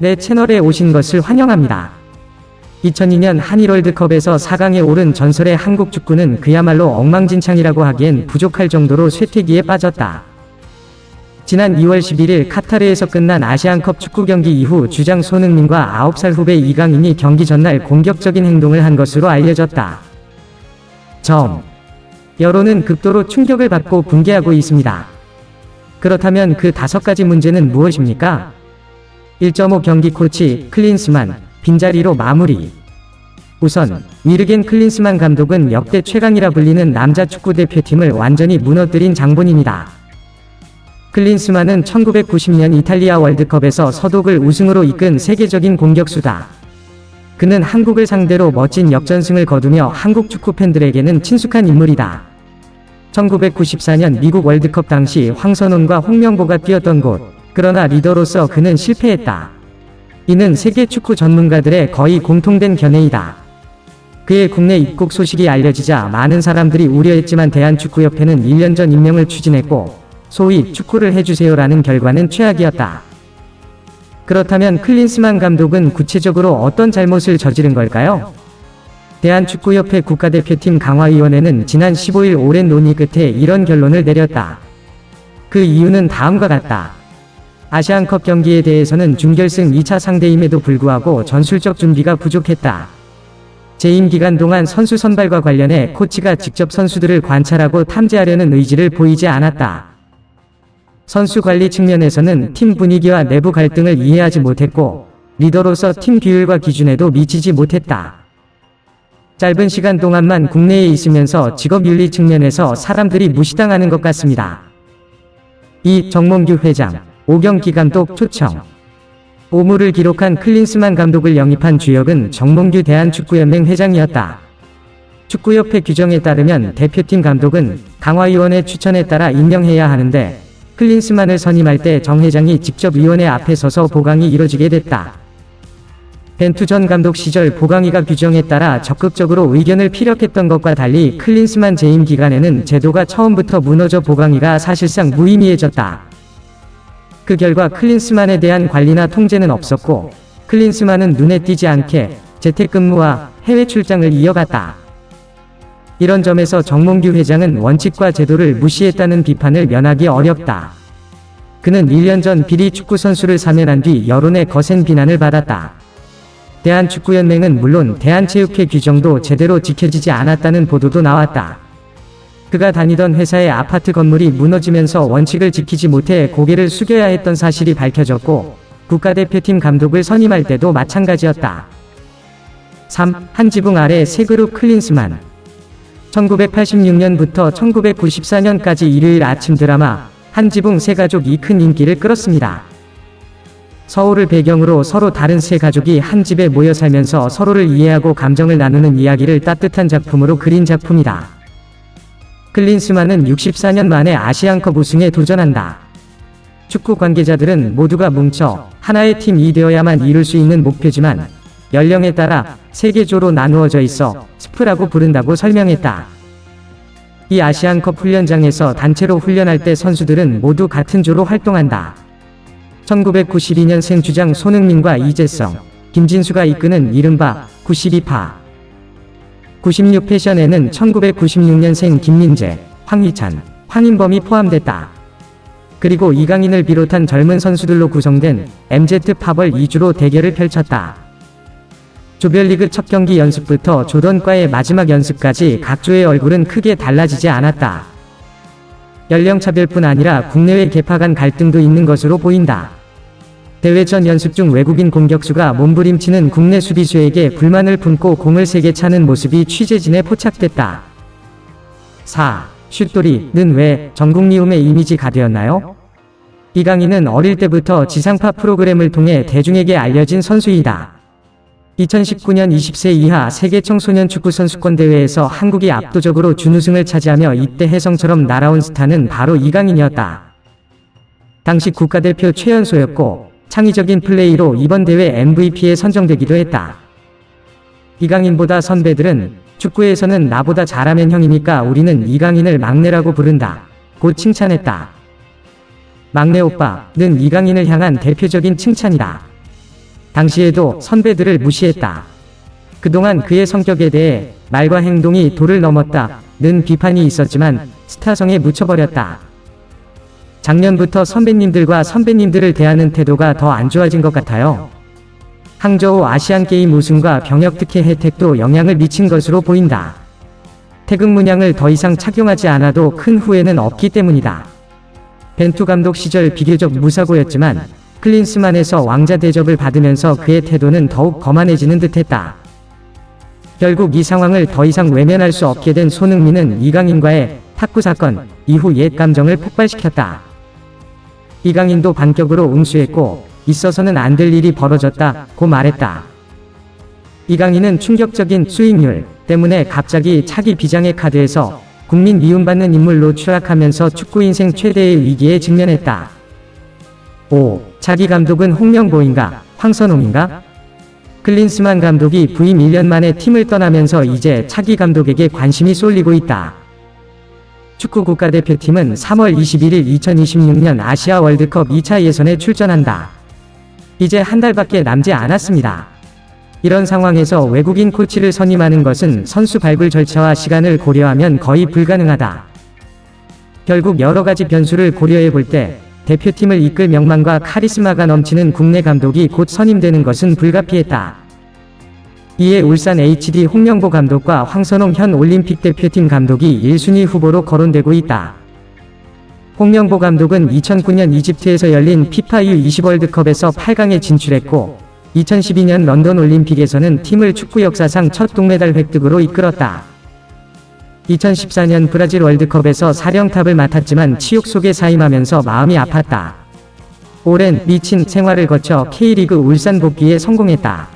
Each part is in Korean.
내 채널에 오신 것을 환영합니다. 2002년 한일 월드컵에서 4강에 오른 전설의 한국 축구는 그야말로 엉망진창이라고 하기엔 부족할 정도로 쇠퇴기에 빠졌다. 지난 2월 11일 카타르에서 끝난 아시안컵 축구 경기 이후 주장 손흥민과 9살 후배 이강인이 경기 전날 공격적인 행동을 한 것으로 알려졌다. 여론은 극도로 충격을 받고 붕괴하고 있습니다. 그렇다면 그 5가지 문제는 무엇입니까? 1.5 경기 코치 클린스만 빈자리로 마무리. 우선 위르겐 클린스만 감독은 역대 최강이라 불리는 남자 축구대표팀을 완전히 무너뜨린 장본인이다. 클린스만은 1990년 이탈리아 월드컵에서 서독을 우승으로 이끈 세계적인 공격수다. 그는 한국을 상대로 멋진 역전승을 거두며 한국 축구 팬들에게는 친숙한 인물이다. 1994년 미국 월드컵 당시 황선홍과 홍명보가 뛰었던 곳. 그러나 리더로서 그는 실패했다. 이는 세계 축구 전문가들의 거의 공통된 견해이다. 그의 국내 입국 소식이 알려지자 많은 사람들이 우려했지만 대한축구협회는 1년 전 임명을 추진했고 소위 축구를 해주세요라는 결과는 최악이었다. 그렇다면 클린스만 감독은 구체적으로 어떤 잘못을 저지른 걸까요? 대한축구협회 국가대표팀 강화위원회는 지난 15일 오랜 논의 끝에 이런 결론을 내렸다. 그 이유는 다음과 같다. 아시안컵 경기에 대해서는 준결승 2차 상대임에도 불구하고 전술적 준비가 부족했다. 재임 기간 동안 선수 선발과 관련해 코치가 직접 선수들을 관찰하고 탐지하려는 의지를 보이지 않았다. 선수 관리 측면에서는 팀 분위기와 내부 갈등을 이해하지 못했고 리더로서 팀 규율과 기준에도 미치지 못했다. 짧은 시간 동안만 국내에 있으면서 직업윤리 측면에서 사람들이 무시당하는 것 같습니다. 이 정몽규 회장, 오경기 감독 초청. 오물을 기록한 클린스만 감독을 영입한 주역은 정몽규 대한축구연맹 회장이었다. 축구협회 규정에 따르면 대표팀 감독은 강화위원회 추천에 따라 임명해야 하는데 클린스만을 선임할 때 정 회장이 직접 위원회 앞에 서서 보강이 이뤄지게 됐다. 벤투 전 감독 시절 보강위가 규정에 따라 적극적으로 의견을 피력했던 것과 달리 클린스만 재임 기간에는 제도가 처음부터 무너져 보강위가 사실상 무의미해졌다. 그 결과 클린스만에 대한 관리나 통제는 없었고 클린스만은 눈에 띄지 않게 재택근무와 해외 출장을 이어갔다. 이런 점에서 정몽규 회장은 원칙과 제도를 무시했다는 비판을 면하기 어렵다. 그는 1년 전 비리 축구 선수를 사면한 뒤 여론의 거센 비난을 받았다. 대한축구연맹은 물론 대한체육회 규정도 제대로 지켜지지 않았다는 보도도 나왔다. 그가 다니던 회사의 아파트 건물이 무너지면서 원칙을 지키지 못해 고개를 숙여야 했던 사실이 밝혀졌고 국가대표팀 감독을 선임할 때도 마찬가지였다. 3. 한 지붕 아래 세 그룹 클린스만. 1986년부터 1994년까지 일요일 아침 드라마 한 지붕 세 가족이 큰 인기를 끌었습니다. 서울을 배경으로 서로 다른 세 가족이 한 집에 모여 살면서 서로를 이해하고 감정을 나누는 이야기를 따뜻한 작품으로 그린 작품이다. 클린스만은 64년 만에 아시안컵 우승에 도전한다. 축구 관계자들은 모두가 뭉쳐 하나의 팀이 되어야만 이룰 수 있는 목표지만 연령에 따라 세 개 조로 나누어져 있어 스프라고 부른다고 설명했다. 이 아시안컵 훈련장에서 단체로 훈련할 때 선수들은 모두 같은 조로 활동한다. 1992년생 주장 손흥민과 이재성, 김진수가 이끄는 이른바 92파. 96 패션에는 1996년생 김민재, 황희찬, 황인범이 포함됐다. 그리고 이강인을 비롯한 젊은 선수들로 구성된 MZ 파벌 2주로 대결을 펼쳤다. 조별리그 첫 경기 연습부터 조던과의 마지막 연습까지 각 조의 얼굴은 크게 달라지지 않았다. 연령차별뿐 아니라 국내외 계파 간 갈등도 있는 것으로 보인다. 대회 전 연습 중 외국인 공격수가 몸부림치는 국내 수비수에게 불만을 품고 공을 세게 차는 모습이 취재진에 포착됐다. 4. 슛돌이는 왜 전국리움의 이미지가 되었나요? 이강인은 어릴 때부터 지상파 프로그램을 통해 대중에게 알려진 선수이다. 2019년 20세 이하 세계 청소년 축구 선수권 대회에서 한국이 압도적으로 준우승을 차지하며 이때 혜성처럼 날아온 스타는 바로 이강인이었다. 당시 국가대표 최연소였고 창의적인 플레이로 이번 대회 MVP에 선정되기도 했다. 이강인보다 선배들은 축구에서는 나보다 잘하면 형이니까 우리는 이강인을 막내라고 부른다. 곧 칭찬했다. 막내 오빠는 이강인을 향한 대표적인 칭찬이다. 당시에도 선배들을 무시했다. 그동안 그의 성격에 대해 말과 행동이 도를 넘었다는 비판이 있었지만 스타성에 묻혀버렸다. 작년부터 선배님들을 대하는 태도가 더 안 좋아진 것 같아요. 항저우 아시안게임 우승과 병역 특혜 혜택도 영향을 미친 것으로 보인다. 태극 문양을 더 이상 착용하지 않아도 큰 후회는 없기 때문이다. 벤투 감독 시절 비교적 무사고였지만 클린스만에서 왕자 대접을 받으면서 그의 태도는 더욱 거만해지는 듯했다. 결국 이 상황을 더 이상 외면할 수 없게 된 손흥민은 이강인과의 탁구 사건 이후 옛 감정을 폭발시켰다. 이강인도 반격으로 응수했고 있어서는 안 될 일이 벌어졌다고 말했다. 이강인은 충격적인 수익률 때문에 갑자기 차기 비장의 카드에서 국민 미움받는 인물로 추락하면서 축구 인생 최대의 위기에 직면했다. 차기 감독은 홍명보인가? 황선홍인가? 클린스만 감독이 부임 1년 만에 팀을 떠나면서 이제 차기 감독에게 관심이 쏠리고 있다. 축구 국가대표팀은 3월 21일 2026년 아시아 월드컵 2차 예선에 출전한다. 이제 한 달밖에 남지 않았습니다. 이런 상황에서 외국인 코치를 선임하는 것은 선수 발굴 절차와 시간을 고려하면 거의 불가능하다. 결국 여러가지 변수를 고려해 볼 때 대표팀을 이끌 명망과 카리스마가 넘치는 국내 감독이 곧 선임되는 것은 불가피했다. 이에 울산 HD 홍명보 감독과 황선홍 현 올림픽 대표팀 감독이 1순위 후보로 거론되고 있다. 홍명보 감독은 2009년 이집트에서 열린 피파 U20 월드컵에서 8강에 진출했고 2012년 런던 올림픽에서는 팀을 축구 역사상 첫 동메달 획득으로 이끌었다. 2014년 브라질 월드컵에서 사령탑을 맡았지만 치욕 속에 사임하면서 마음이 아팠다. 오랜 미친 생활을 거쳐 K리그 울산 복귀에 성공했다.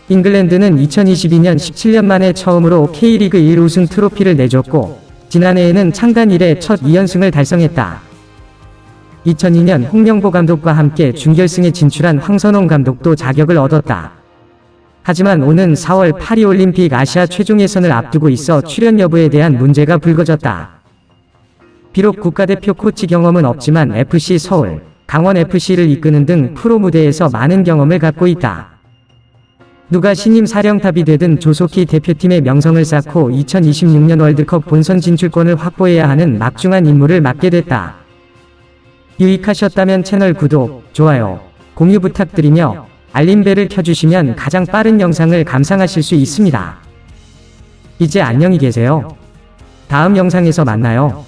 잉글랜드는 2022년 17년 만에 처음으로 K리그 1 우승 트로피를 내줬고 지난해에는 창단 이래 첫 2연승을 달성했다. 2002년 홍명보 감독과 함께 준결승에 진출한 황선홍 감독도 자격을 얻었다. 하지만 오는 4월 파리올림픽 아시아 최종 예선을 앞두고 있어 출연 여부에 대한 문제가 불거졌다. 비록 국가대표 코치 경험은 없지만 FC 서울, 강원FC를 이끄는 등 프로 무대에서 많은 경험을 갖고 있다. 누가 신임 사령탑이 되든 조속히 대표팀의 명성을 쌓고 2026년 월드컵 본선 진출권을 확보해야 하는 막중한 임무를 맡게 됐다. 유익하셨다면 채널 구독, 좋아요, 공유 부탁드리며 알림벨을 켜주시면 가장 빠른 영상을 감상하실 수 있습니다. 이제 안녕히 계세요. 다음 영상에서 만나요.